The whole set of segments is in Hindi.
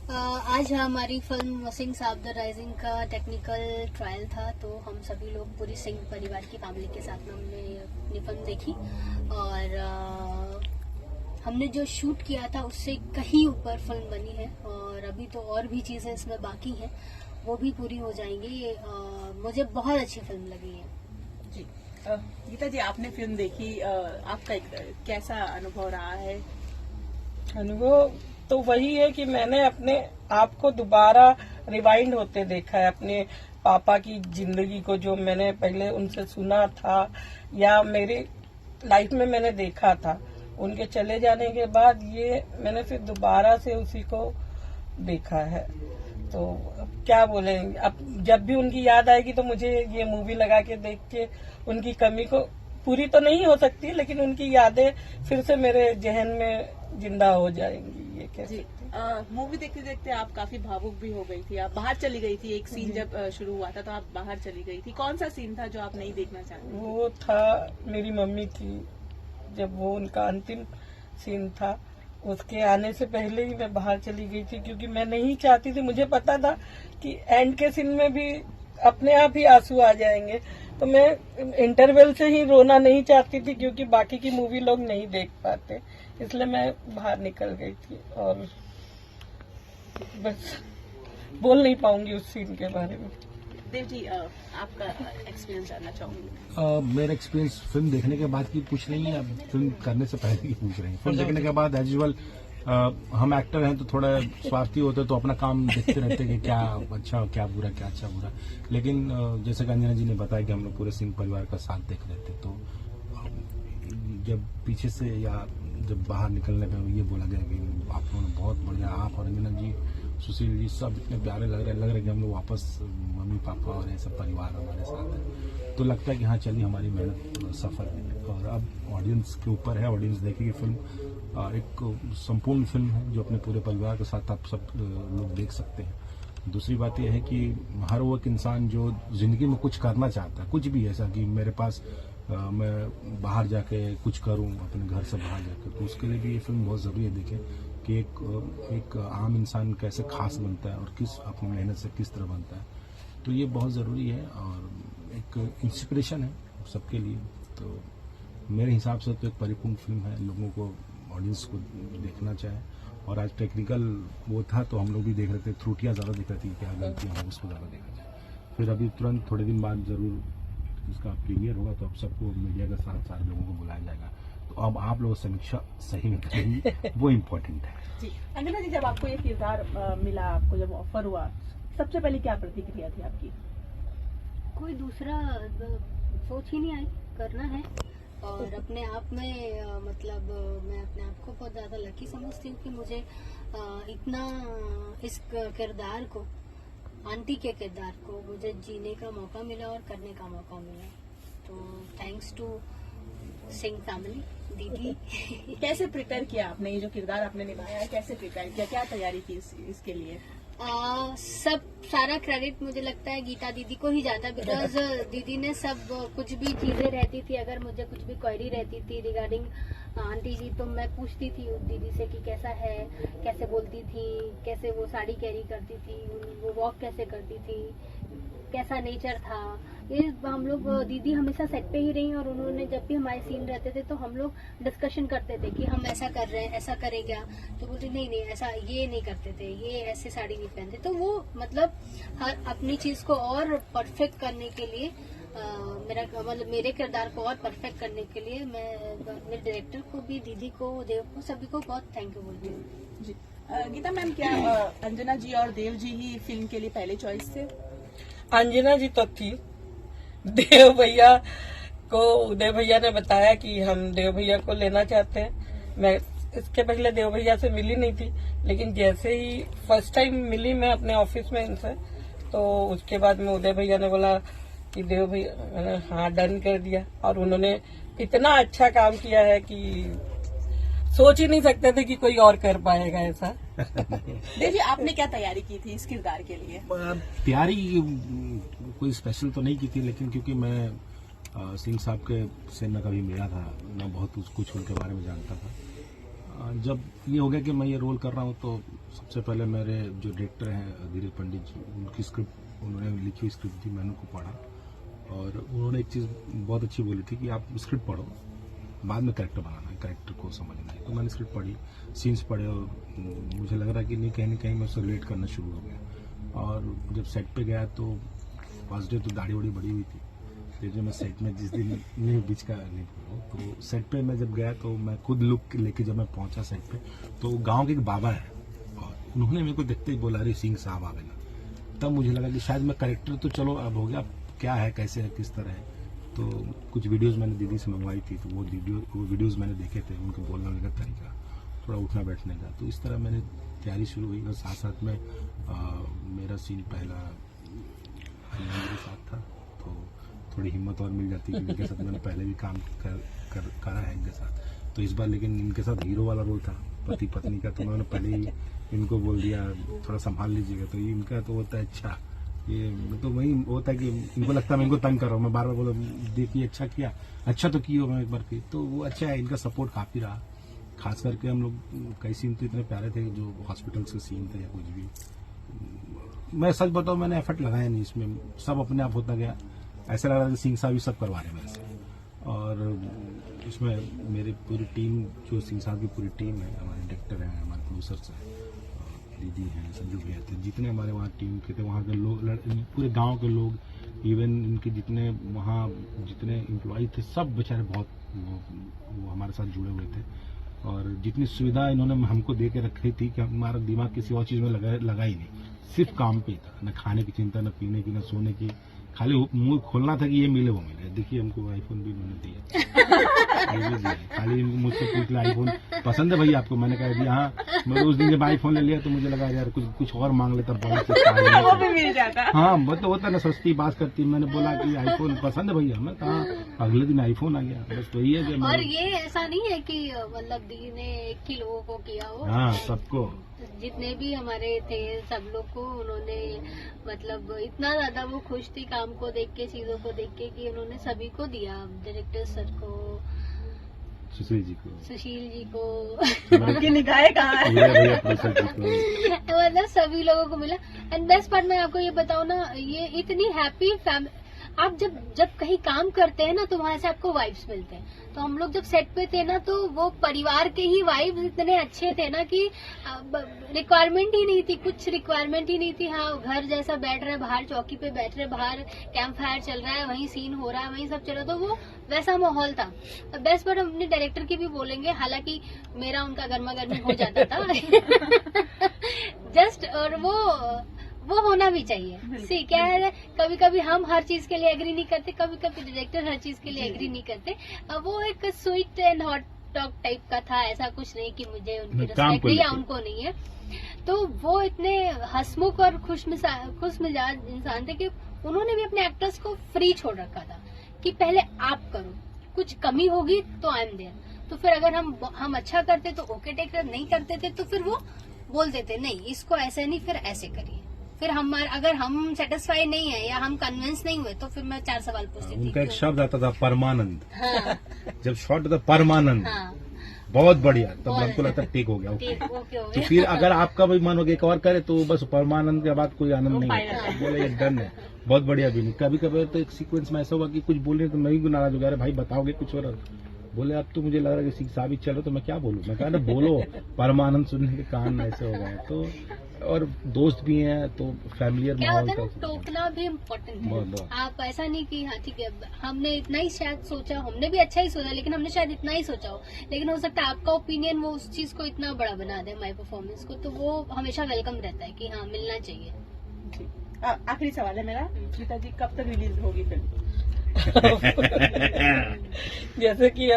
आज हमारी फिल्म सिंह साब द राइजिंग का टेक्निकल ट्रायल था, तो हम सभी लोग पूरी सिंह परिवार की फैमिली के साथ में हमने अपनी फिल्म देखी और हमने जो शूट किया था उससे कहीं ऊपर फिल्म बनी है और अभी तो और भी चीज़ें इसमें बाकी हैं, वो भी पूरी हो जाएंगी। मुझे बहुत अच्छी फिल्म लगी है जी। गीता जी, आपने फिल्म देखी, आपका कैसा अनुभव रहा है? अनुभव तो वही है कि मैंने अपने आप को दोबारा रिवाइंड होते देखा है, अपने पापा की जिंदगी को, जो मैंने पहले उनसे सुना था या मेरी लाइफ में मैंने देखा था। उनके चले जाने के बाद ये मैंने फिर दोबारा से उसी को देखा है। तो अब क्या बोले, अब जब भी उनकी याद आएगी तो मुझे ये मूवी लगा के देख के उनकी कमी को पूरी तो नहीं हो सकती, लेकिन उनकी यादें फिर से मेरे जहन में जिंदा हो जाएंगी। ये कैसे मूवी देखते देखते आप काफी भावुक भी हो गई थी, आप बाहर चली गई थी। एक सीन जब शुरू हुआ था तो आप बाहर चली गई थी। कौन सा सीन था जो आप नहीं देखना चाहती? वो था मेरी मम्मी की, जब वो उनका अंतिम सीन था, उसके आने से पहले ही मैं बाहर चली गई थी, क्योंकि मैं नहीं चाहती थी। मुझे पता था कि एंड के सीन में भी अपने आप ही आंसू आ जाएंगे, तो मैं इंटरवल से ही रोना नहीं चाहती थी, क्योंकि बाकी की मूवी लोग नहीं देख पाते, इसलिए मैं बाहर निकल गई थी। और बस बोल नहीं पाऊंगी उस सीन के बारे में। देव जी, आपका एक्सपीरियंस जानना चाहूंगी। मेरा एक्सपीरियंस फिल्म देखने के बाद की कुछ नहीं है, अब फिल्म करने से पहले ही पूछ रहे हैं। फिल्म देखने के बाद एज यूजुअल हम एक्टर हैं तो थोड़ा स्वार्थी होते, तो अपना काम देखते रहते कि क्या अच्छा क्या बुरा, क्या अच्छा बुरा। लेकिन जैसे कि अंजना जी ने बताया कि हम लोग पूरे सिंह परिवार का साथ देख रहे थे, तो जब पीछे से या जब बाहर निकलने पर ये बोला गया कि आप लोगों ने बहुत बढ़िया, आप और अंजना जी, सुशील जी, सब इतने प्यारे लग रहे कि हम लोग वापस मम्मी पापा और ऐसा परिवार हमारे साथ है, तो लगता है कि हाँ चलिए हमारी मेहनत सफल है। और अब ऑडियंस के ऊपर है, ऑडियंस देखेगी फिल्म। एक संपूर्ण फिल्म है जो अपने पूरे परिवार के साथ आप सब लोग देख सकते हैं। दूसरी बात यह है कि हर वो एक इंसान जो जिंदगी में कुछ करना चाहता है, कुछ भी ऐसा कि मेरे पास मैं बाहर जाके कुछ करूं, अपने घर से बाहर जाके, तो उसके लिए भी ये फिल्म बहुत जरूरी है। देखें कि एक आम इंसान कैसे खास बनता है और किस अपनी मेहनत से किस तरह बनता है, तो ये बहुत ज़रूरी है और एक इंस्पिरेशन है सबके लिए। तो मेरे हिसाब से तो एक परिपूर्ण फिल्म है, लोगों को, ऑडियंस को देखना चाहिए। और आज टेक्निकल वो था तो हम लोग भी देख रहे थे, त्रुटियाँ ज़्यादा दिख रही थी, क्या गलतियाँ हैं उसको ज़्यादा देखा जाए। फिर अभी तुरंत थोड़े दिन बाद ज़रूर इसका प्रीमियर होगा, तो अब सबको मीडिया के साथ सारे लोगों को बुलाया जाएगा। तो अब आप लोग समीक्षा सही में करेंगे, वो इम्पोर्टेंट है। जी, अंजना जी, जब आपको ये किरदार मिला, आपको जब ऑफर हुआ, सबसे पहले क्या प्रतिक्रिया थी आपकी? कोई दूसरा सोच ही नहीं आई, करना है। और अपने आप में मतलब मैं अपने आप को बहुत ज़्यादा लकी समझती हूँ कि मुझे इतना इस किरदार को, आंटी के किरदार को मुझे जीने का मौका मिला और करने का मौका मिला। तो थैंक्स टू सिंह फैमिली, दीदी। कैसे प्रिपेयर किया आपने, ये जो किरदार आपने निभाया है, कैसे प्रिपेयर किया, क्या तैयारी की इसके लिए? सब सारा क्रेडिट मुझे लगता है गीता दीदी को ही जाता है, बिकॉज दीदी ने सब कुछ भी चीजें रहती थी, अगर मुझे कुछ भी क्वेरी रहती थी रिगार्डिंग आंटी जी, तो मैं पूछती थी उस दीदी से कि कैसा है, कैसे बोलती थी, कैसे वो साड़ी कैरी करती थी, वो वॉक कैसे करती थी, कैसा नेचर था। ये हम लोग, दीदी हमेशा सेट पे ही रही और उन्होंने जब भी हमारे सीन रहते थे तो हम लोग डिस्कशन करते थे कि हम ऐसा कर रहे हैं, ऐसा करें क्या, तो बोलते नहीं नहीं ऐसा ये नहीं करते थे, ये ऐसे साड़ी नहीं पहनते। तो वो मतलब हर अपनी चीज को और परफेक्ट करने के लिए, मेरे किरदार को और परफेक्ट करने के लिए मैं अपने डायरेक्टर को भी, दीदी को, देव को, सभी को बहुत थैंक यू बोलती हूँ। जी, गीता मैम, क्या अंजना जी और देव जी ही फिल्म के लिए पहले चॉइस थे? अंजना जी तो थी, देव भैया को, देव भैया ने बताया कि हम देव भैया को लेना चाहते हैं। मैं इसके पहले देव भैया से मिली नहीं थी, लेकिन जैसे ही फर्स्ट टाइम मिली मैं अपने ऑफिस में इनसे, तो उसके बाद में उदय भैया ने बोला कि देव भैया, मैंने हाँ डन कर दिया। और उन्होंने इतना अच्छा काम किया है कि सोच ही नहीं सकते थे कि कोई और कर पाएगा ऐसा। देव जी, आपने क्या तैयारी की थी इस किरदार के लिए? तैयारी कोई स्पेशल तो नहीं की थी, लेकिन क्योंकि मैं सिंह साहब के से न कभी मिला था, न बहुत कुछ उनके बारे में जानता था, जब ये हो गया कि मैं ये रोल कर रहा हूँ तो सबसे पहले मेरे जो डायरेक्टर हैं धीरज पंडित जी, उनकी स्क्रिप्ट उन्होंने लिखी हुई स्क्रिप्ट थी, मैंने उनको पढ़ा और उन्होंने एक चीज़ बहुत अच्छी बोली थी कि आप स्क्रिप्ट पढ़ो, बाद में कैरेक्टर बनाना है, कैरेक्टर को समझना है। तो मैंने स्क्रिप्ट पढ़ी, सीन्स पढ़े और मुझे लग रहा है कि नहीं कहीं ना कहीं मैं उससे रिलेट करना शुरू हो गया। और जब सेट पे गया तो फर्स्ट डे तो दाढ़ी वाड़ी बड़ी हुई थी, फिर जो मैं सेट में जिस दिन नहीं बीच का नहीं बोलो, तो सेट पे मैं जब गया तो मैं खुद लुक लेके जब मैं पहुंचा सेट पे तो गांव के एक बाबा है और उन्होंने मेरे को देखते ही बोला अरे सिंह साहब आवेगा। तब मुझे लगा कि शायद मैं कैरेक्टर तो चलो अब हो गया, क्या है कैसे है किस तरह है। तो कुछ वीडियोस मैंने दीदी से मंगवाई थी, तो वो वीडियोस मैंने देखे थे, उनके बोलने का तरीका, थोड़ा उठना बैठने का, तो इस तरह मैंने तैयारी शुरू हुई। और साथ साथ में मेरा सीन पहला मेरे साथ था तो थोड़ी हिम्मत और मिल जाती है, इनके साथ मैंने पहले भी काम करा है इनके साथ। तो इस बार लेकिन इनके साथ हीरो वाला रोल था, पति पत्नी का, तो मैंने पहले ही इनको बोल दिया थोड़ा संभाल लीजिएगा। तो ये इनका तो होता है अच्छा, ये तो वही होता है कि इनको लगता है मैं इनको तंग कर रहा हूँ, मैं बार बार बोला देखिए अच्छा किया, अच्छा तो किया मैं एक बार की, तो वो अच्छा है, इनका सपोर्ट काफी रहा। खास करके हम लोग कई सीन तो इतने प्यारे थे जो हॉस्पिटल्स के सीन थे या कुछ भी, मैं सच बताऊं मैंने एफर्ट लगाया नहीं इसमें, सब अपने आप होता गया। ऐसा लग रहा था कि सिंह साहब भी सब करवा रहे मेरे से। और इसमें मेरी पूरी टीम, जो सिंह साहब की पूरी टीम है, हमारे डायरेक्टर हैं, हमारे प्रोड्यूसर्स हैं, दीदी हैं, संजू भैया थे, जितने हमारे वहाँ टीम के थे, वहाँ के लोग, पूरे गांव के लोग, इवन इनके जितने वहाँ जितने एम्प्लॉय थे, सब बेचारे बहुत वो हमारे साथ जुड़े हुए थे। और जितनी सुविधा इन्होंने हमको दे के रखी थी कि हमारा दिमाग किसी और चीज में लगा ही नहीं, सिर्फ काम पे था, न खाने की चिंता, न पीने की, न सोने की, खाली मुंह खोलना था कि ये मिले वो मिले। देखिए हमको आईफोन भी उन्होंने दिया, खाली मुझसे पूछ लिया आईफोन पसंद है भैया आपको, मैंने कहा दिया हाँ। मैं उस दिन जब आईफोन ले लिया तो मुझे लगा यार कुछ और मांग लेता, बड़ा वो भी मिल जाता। हाँ मतलब होता ना, सस्ती बात करती। मैंने बोला कि आईफोन पसंद है भैया, मैं कहा अगले दिन आईफोन आ गया। बस वही है कि और ये ऐसा नहीं है कि मतलब दी ने एक ही लोगों को किया हो, हाँ सबको, जितने भी हमारे थे सब लोग को उन्होंने मतलब इतना ज्यादा वो खुश थी काम को देख के, चीजों को देख के, कि उन्होंने सभी को दिया, डायरेक्टर सर को, सुशील जी को, सुशील जी को, उनकी निगाहें कहाँ है? मतलब सभी लोगों को मिला। एंड बेस्ट पार्ट मैं आपको ये बताऊँ ना, ये इतनी हैप्पी फैमिली, आप जब कहीं काम करते हैं ना तो वहां से आपको वाइब्स मिलते हैं। तो हम लोग जब सेट पे थे ना तो वो परिवार के ही वाइब्स इतने अच्छे थे ना कि रिक्वायरमेंट ही नहीं थी, कुछ रिक्वायरमेंट ही नहीं थी। हाँ घर जैसा बैठ रहे, बाहर चौकी पे बैठ रहे, बाहर कैंप फायर चल रहा है, वहीं सीन हो रहा है, वहीं सब चल रहा, तो वो वैसा माहौल था। बेस्ट पार्ट हम अपने डायरेक्टर की भी बोलेंगे, हालांकि मेरा उनका गर्मा गर्मी हो जाता था जस्ट, और वो होना भी चाहिए। सी क्या है, कभी कभी हम हर चीज के लिए एग्री नहीं करते, कभी कभी डायरेक्टर हर चीज के लिए एग्री नहीं करते। वो एक sweet and hot talk type का था, ऐसा कुछ नहीं कि मुझे उनकी रिस्पेक्ट है या उनको नहीं है। तो वो इतने हंसमुख और खुश मिजाज इंसान थे कि उन्होंने भी अपने एक्टर्स को फ्री छोड़ रखा था कि पहले आप करो, कुछ कमी होगी तो आई एम देयर। तो फिर अगर हम अच्छा करते तो ओके टेक कर, नहीं करते थे तो फिर वो बोल देते नहीं इसको ऐसे नहीं, फिर ऐसे करिए। फिर अगर हम सेटिस्फाई नहीं है या हम कन्विंस नहीं हुए तो फिर मैं 4 सवाल पूछती थी। उनका एक शब्द आता था परमानंद। हाँ, जब शॉर्ट होता परमानंद, हाँ, बहुत बढ़िया, तब हमको लगता है टेक हो गया, ओके। ओके हो तो गया। फिर अगर आपका भी मन हो गया एक और करे तो बस परमानंद के बाद कोई आनंद नहीं है, बोले ये डन है, बहुत बढ़िया भी नहीं। कभी कभी तो एक सीक्वेंस में ऐसा हुआ कि कुछ बोले तो मैं भी नाराज हो गया, अरे भाई बताओगे कुछ और, बोले अब तो मुझे लग रहा है कि सिंह साहब ही चलो, तो मैं क्या बोलूं, मैं कहा ना बोलो, परमानंद सुनने के कान ऐसे हो गए। तो और दोस्त भी हैं तो फैमिलियर क्या माहौल होता है था। ना, टोकना भी इम्पोर्टेंट बहुत। है। आप ऐसा नहीं कि हाँ ठीक है हमने इतना ही शायद सोचा, हमने भी अच्छा ही सोचा, लेकिन हमने शायद इतना ही सोचा हो, लेकिन हो सकता है आपका ओपिनियन वो उस चीज को इतना बड़ा बना दे, माई परफॉर्मेंस को, तो वो हमेशा वेलकम रहता है कि हाँ मिलना चाहिए। आखिरी सवाल है मेरा, गीता जी कब तक रिलीज होगी फिल्म? जैसे कि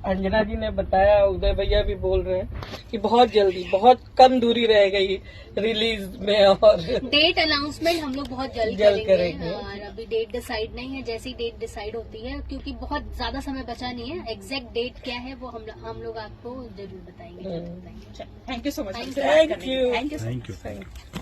अंजना जी ने बताया, उदय भैया भी बोल रहे हैं कि बहुत जल्दी, बहुत कम दूरी रह गई रिलीज में, और डेट अनाउंसमेंट हम लोग बहुत जल्द करेंगे। और अभी डेट डिसाइड नहीं है, जैसी डेट डिसाइड होती है, क्योंकि बहुत ज्यादा समय बचा नहीं है, एग्जैक्ट डेट क्या है वो हम लोग आपको जरूर बताएंगे। Thank you so much. Thank you. Thank you. Thank you. Thank you.